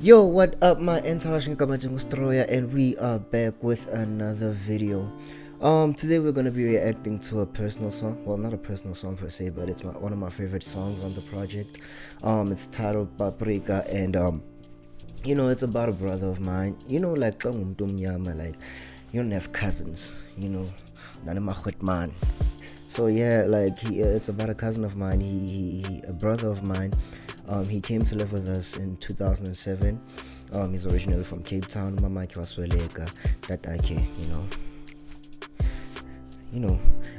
Yo, what up, my international Stroya, and we are back with another video. Today we're gonna be reacting to a personal song. Well, not a personal song per se, but it's one of my favorite songs on the project. It's titled Paprika, and it's about a brother of mine. Like like you don't have cousins. None of my man. So yeah, like it's about a cousin of mine. He a brother of mine. He came to live with us in 2007. He's originally from Cape Town. Mama Kiwasweleka, that okay,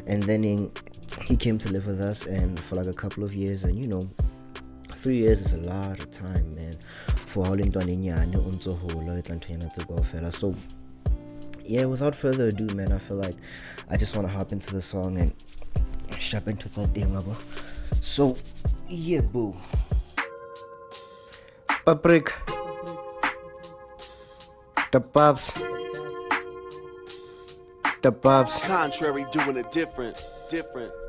And then he came to live with us, and for like a couple of years, and 3 years is a lot of time, man. For all so yeah, without further ado, man, I feel like I just want to hop into the song and jump into that. So yeah, boo. Paprika, the pops. Contrary, doing it different.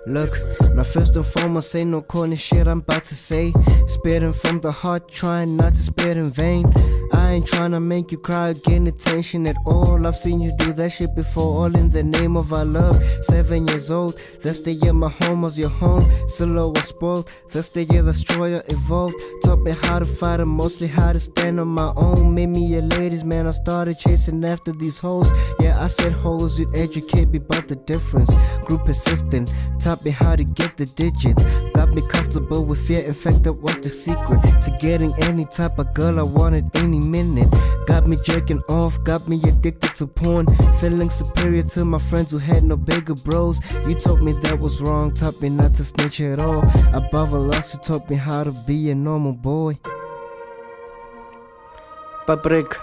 Look, now first and foremost, ain't no corny shit I'm about to say. Spitting from the heart, trying not to spit in vain. I ain't trying to make you cry or gain attention at all. I've seen you do that shit before, all in the name of our love. 7 years old, that's the year my home was your home. Solo was spoiled, that's the year the destroyer evolved. Taught me how to fight and mostly how to stand on my own. Made me a ladies, man, I started chasing after these hoes. Yeah, I said hoes, you'd educate me about the difference. Group persistent, taught me how to get the digits. Got me comfortable with fear, in fact that was the secret to getting any type of girl I wanted any minute. Got me jerking off, got me addicted to porn. Feeling superior to my friends who had no bigger bros. You told me that was wrong, taught me not to snitch at all. Above all else, you taught me how to be a normal boy. Paprika.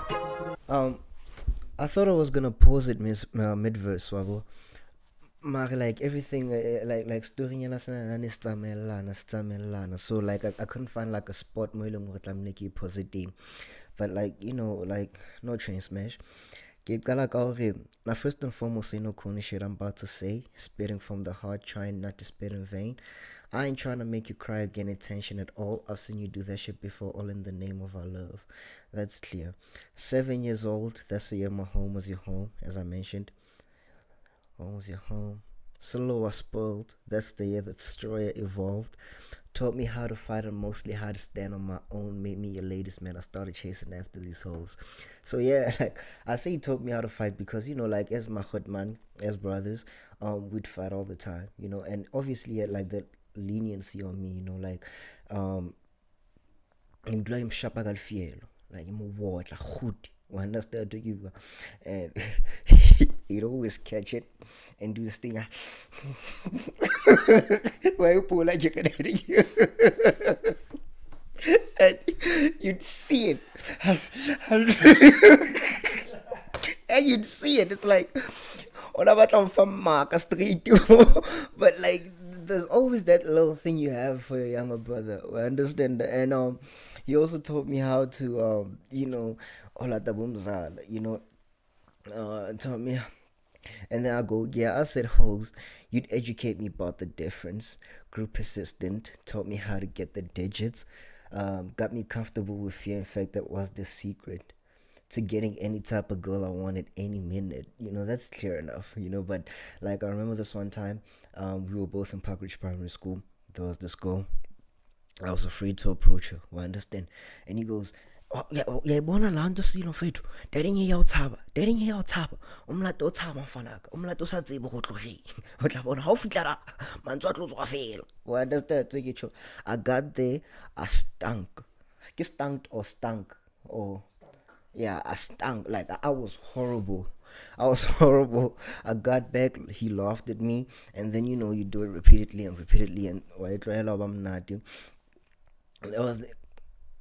I thought I was gonna pause it mid-verse, swabo. Like everything, like story so like I couldn't find like a spot more positive, but like like no train smash. Now first and foremost, say no corny shit I'm about to say. Spitting from the heart, trying not to spit in vain. I ain't trying to make you cry or gain attention at all. I've seen you do that shit before, all in the name of our love. That's clear. 7 years old, that's the year my home was your home, as I mentioned. Home was your home. Solo was spoiled. That's the year the destroyer evolved. Taught me how to fight and mostly how to stand on my own. Made me a ladies, man. I started chasing after these hoes. So yeah, like I say, he taught me how to fight because like as my man, as brothers, we'd fight all the time, and obviously like the leniency on me, like I'm sharp like I'm a war, like hood. Understand to you, and he'd always catch it and do this thing. Why you pull like you can and you'd see it, and you'd see it. It's like on about from Mark Street, but like there's always that little thing you have for your younger brother. I understand, and he also taught me how to all at the bumzala, taught me. And then I go, yeah, I said hoes. You'd educate me about the difference. Grew persistent, taught me how to get the digits. Got me comfortable with fear. In fact, that was the secret to getting any type of girl I wanted any minute. That's clear enough, But like I remember this one time, we were both in Parkridge Primary School. There was this girl. I was afraid to approach her. I understand. And he goes, oh, yeah, bona la nto silo fethu dating e ya o tshaba umlato o tshaba mfanaka umlato o sa tsebe go tlogeng o tla bona ha o fitla ra mantswe a tlo tswa fela. O understand tse ke tjho. I got there, I stunk. Ke stunk or stunk or yeah, I stunk. Like I was horrible. I was horrible. I got back, he laughed at me, and then you do it repeatedly and repeatedly, and that was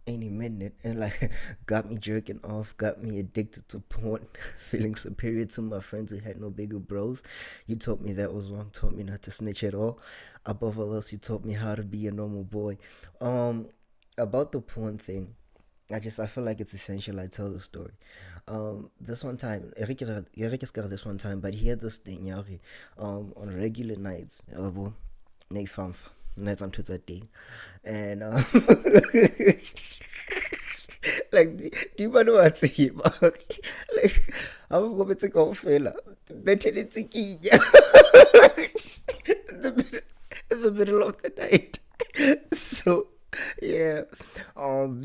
any minute, and like got me jerking off, got me addicted to porn, feeling superior to my friends who had no bigger bros. You taught me that was wrong, taught me not to snitch at all. Above all else, you taught me how to be a normal boy. About the porn thing, I feel like it's essential I tell the story. This one time, Eric is this one time, but he had this thing, on regular nights, nights on Twitter day, and Like, do you know what's him? Like, I'm going to go fella. Better than Tikinya. In the middle of the night. So, yeah.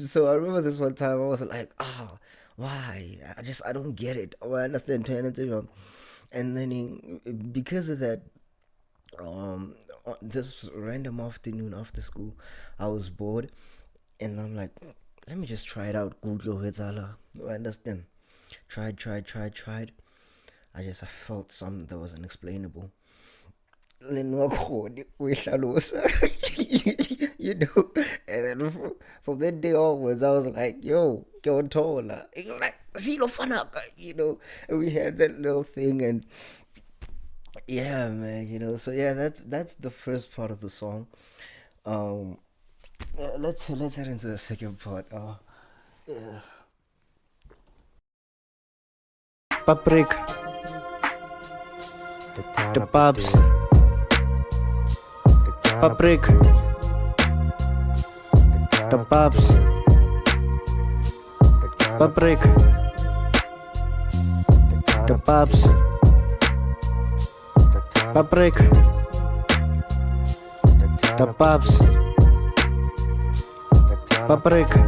So I remember this one time I was like, why? I don't get it. Oh, I understand 2021. And then because of that, this random afternoon after school, I was bored, and I'm like, let me just try it out. Google Hitzala. I understand. Tried. I felt something that was unexplainable. You know, and then from that day onwards, I was like, yo, go tola. Like, see, you know, and we had that little thing, and yeah, man, you know, so yeah, that's the first part of the song. Um, let's head into the second part. Yeah. Paprika, the pubs, Paprika, the pubs, Paprika, the pubs, Paprika, the pubs, Paprika.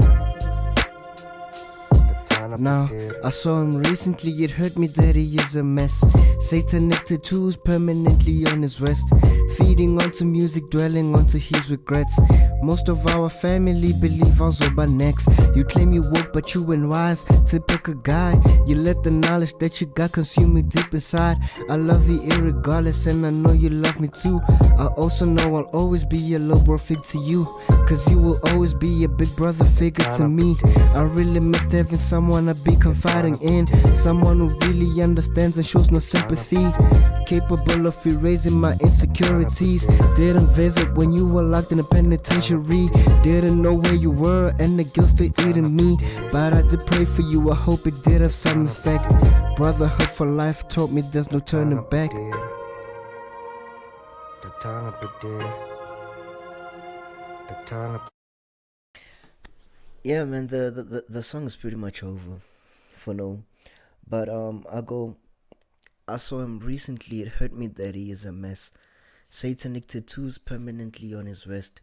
Now, I saw him recently, it hurt me that he is a mess. Satanic tattoos permanently on his wrist. Feeding onto music, dwelling onto his regrets. Most of our family believe also by next. You claim you woke, but you ain't wise. Typical guy, you let the knowledge that you got consume you deep inside. I love you irregardless, and I know you love me too. I also know I'll always be a low bro fig to you, cause you will always be a big brother figure to me. I really missed having someone I be confiding in, someone who really understands and shows no sympathy, capable of erasing my insecurities. Didn't visit when you were locked in a penitentiary, didn't know where you were and the guilt still eating me, but I did pray for you, I hope it did have some effect. Brotherhood for life taught me there's no turning back. Yeah, man, the song is pretty much over for now. But I saw him recently, it hurt me that he is a mess. Satanic tattoos permanently on his wrist.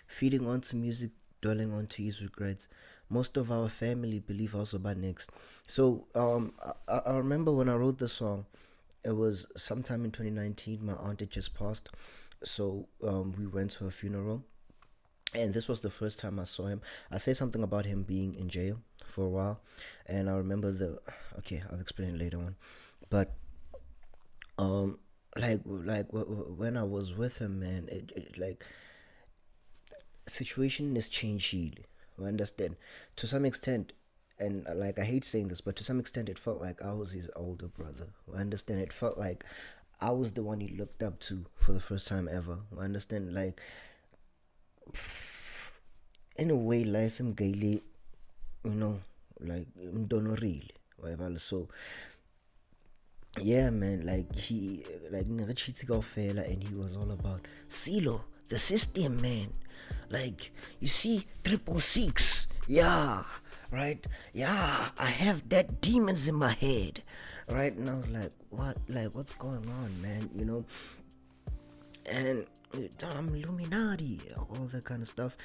Feeding onto music, dwelling onto his regrets. Most of our family believe also by next. So I remember when I wrote the song, it was sometime in 2019. My aunt had just passed, so we went to a funeral, and this was the first time I saw him. I say something about him being in jail for a while, and I remember okay, I'll explain later on, but when I was with him, man, it like situation has changed. You understand, to some extent, and like I hate saying this, but to some extent, it felt like I was his older brother. I understand. It felt like I was the one he looked up to for the first time ever. I understand, like in a way, life him gaily, you know, like don't really. So yeah, man, like he like fella, and he was all about Silo, the system, man. Like, you see, 666, yeah, right, yeah, I have that demons in my head, right? And I was like, what, like, what's going on, man, you know? And I'm Illuminati, all that kind of stuff.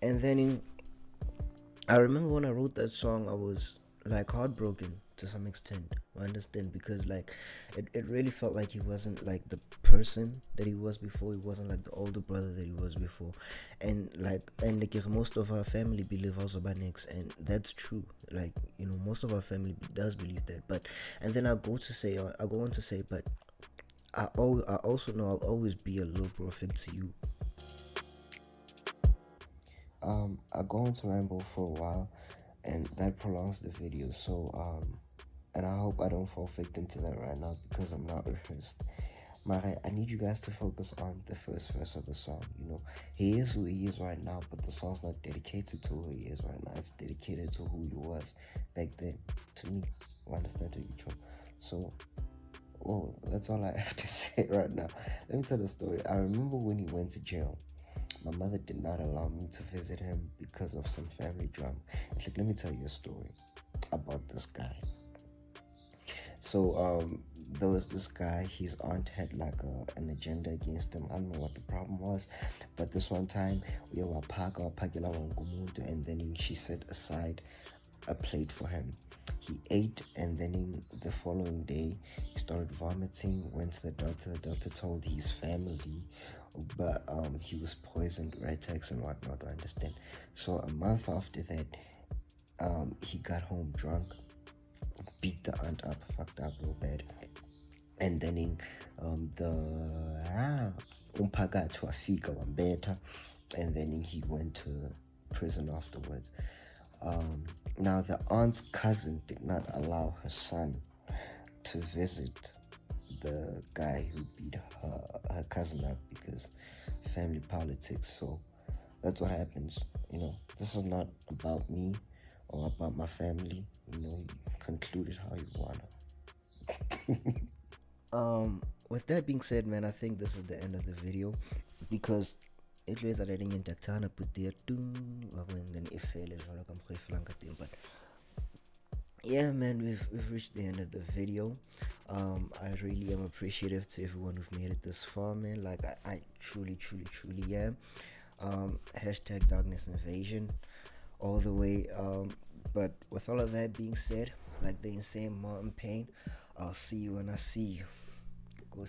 And then I remember when I wrote that song, I was like heartbroken to some extent. I understand, because like it really felt like he wasn't like the person that he was before. He wasn't like the older brother that he was before, and like most of our family believe also by next, and that's true. Like, you know, most of our family does believe that. But and then I go on to say, but I also know I'll always be a little prophet to you. I go on to ramble for a while, and that prolongs the video. So and I hope I don't fall victim to that right now, because I'm not rehearsed. Mara, I need you guys to focus on the first verse of the song. You know, he is who he is right now, but the song's not dedicated to who he is right now. It's dedicated to who he was back then. To me, you understand, to each one. So, well, that's all I have to say right now. Let me tell the story. I remember when he went to jail. My mother did not allow me to visit him because of some family drama. It's like, let me tell you a story about this guy. So there was this guy, his aunt had like an agenda against him. I don't know what the problem was, but this one time we were wapakela wonke and then she set aside a plate for him. He ate, and then in the following day he started vomiting. Went to the doctor. The doctor told his family, but he was poisoned, Ritex and whatnot. I understand. So a month after that, he got home drunk, beat the aunt up, fucked up real bad, and then in the umphakathi wafika wambetha, and then he went to prison afterwards. Now the aunt's cousin did not allow her son to visit the guy who beat her cousin up because family politics. So that's what happens. This is not about me or about my family. You conclude it how you wanna. With that being said, man, I think this is the end of the video because it was already in Tactana put there and then it fell but yeah, man, we've reached the end of the video. I really am appreciative to everyone who've made it this far, man. Like I truly am. Hashtag darkness invasion all the way. But with all of that being said, like the insane Martin Payne, I'll see you when I see you. Go,